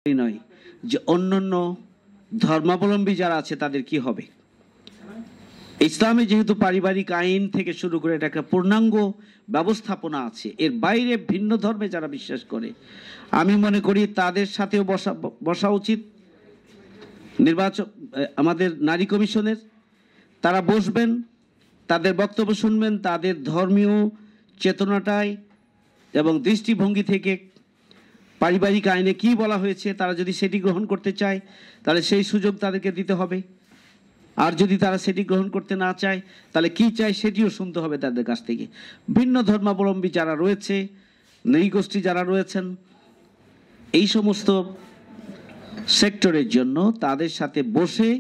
নয় যে অন্যান্য ধর্মাবলম্বী যারা আছে তাদের কি হবে। ইসলামে যেহেতু পারিবারিক আইন থেকে শুরু করে এটা একটা পূর্ণাঙ্গ ব্যবস্থাপনা আছে, এর বাইরে ভিন্ন ধর্মে যারা বিশ্বাস করে আমি মনে করি তাদের সাথেও বসা উচিত। নির্বাচন আমাদের নারী কমিশনের তারা বসবেন, তাদের বক্তব্য শুনবেন, তাদের ধর্মীয় চেতনাটায় এবং দৃষ্টিভঙ্গি থেকে পারিবারিক আইনে কি বলা হয়েছে তারা যদি সেটি গ্রহণ করতে চায় তাহলে সেই সুযোগ তাদেরকে দিতে হবে, আর যদি তারা সেটি গ্রহণ করতে না চায় তাহলে কি চায় সেটিও শুনতে হবে তাদের কাছ থেকে। ভিন্ন ধর্মাবলম্বী যারা রয়েছে, নৃগোষ্ঠী যারা রয়েছেন, এই সমস্ত সেক্টরের জন্য তাদের সাথে বসে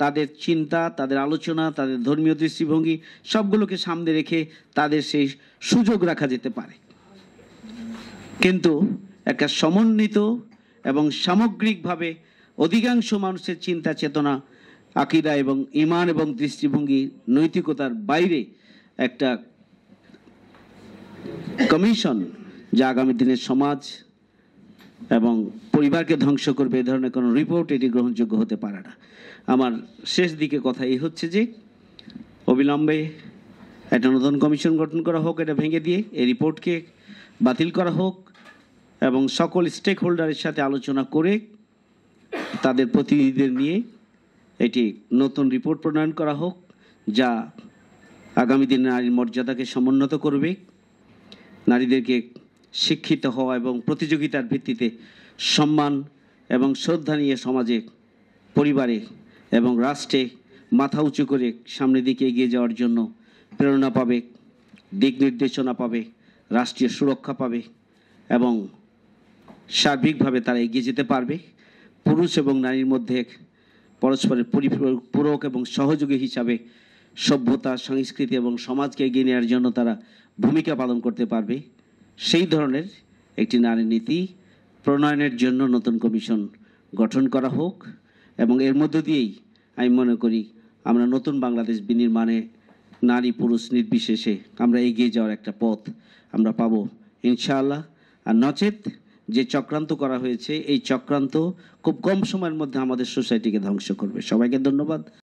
তাদের চিন্তা, তাদের আলোচনা, তাদের ধর্মীয় দৃষ্টিভঙ্গি সবগুলোকে সামনে রেখে তাদের সেই সুযোগ রাখা যেতে পারে। কিন্তু একটা সমন্বিত এবং সামগ্রিকভাবে অধিকাংশ মানুষের চিন্তা চেতনা, আকীদা এবং ঈমান এবং দৃষ্টিভঙ্গি নৈতিকতার বাইরে একটা কমিশন যা আগামী দিনের সমাজ এবং পরিবারকে ধ্বংস করবে এই ধরনের কোনো রিপোর্ট এটি গ্রহণযোগ্য হতে পারে না। আমার শেষ দিকে কথা এই হচ্ছে যে অবিলম্বে একটা নতুন কমিশন গঠন করা হোক, এটা ভেঙে দিয়ে এই রিপোর্টকে বাতিল করা হোক এবং সকল স্টেক হোল্ডারের সাথে আলোচনা করে তাদের প্রতিনিধিদের নিয়ে এটি নতুন রিপোর্ট প্রণয়ন করা হোক যা আগামী দিনে নারীর মর্যাদাকে সমুন্নত করবে, নারীদেরকে শিক্ষিত হওয়া এবং প্রতিযোগিতার ভিত্তিতে সম্মান এবং শ্রদ্ধা নিয়ে সমাজে, পরিবারে এবং রাষ্ট্রে মাথা উঁচু করে সামনের দিকে এগিয়ে যাওয়ার জন্য প্রেরণা পাবে, দিক নির্দেশনা পাবে, রাষ্ট্রীয় সুরক্ষা পাবে এবং সার্বিকভাবে তারা এগিয়ে যেতে পারবে। পুরুষ এবং নারীর মধ্যে পরস্পরের পরিপূরক এবং সহযোগী হিসাবে সভ্যতা, সংস্কৃতি এবং সমাজকে এগিয়ে নেওয়ার জন্য তারা ভূমিকা পালন করতে পারবে। সেই ধরনের একটি নারী নীতি প্রণয়নের জন্য নতুন কমিশন গঠন করা হোক এবং এর মধ্য দিয়েই আমি মনে করি আমরা নতুন বাংলাদেশ বিনির্মাণে নারী পুরুষ নির্বিশেষে আমরা এগিয়ে যাওয়ার একটা পথ আমরা পাবো ইনশাআল্লাহ। আর নচেত যে চক্রান্ত করা হয়েছে এই চক্রান্ত খুব কম সময়ের মধ্যে আমাদের সোসাইটিকে ধ্বংস করবে। সবাইকে ধন্যবাদ।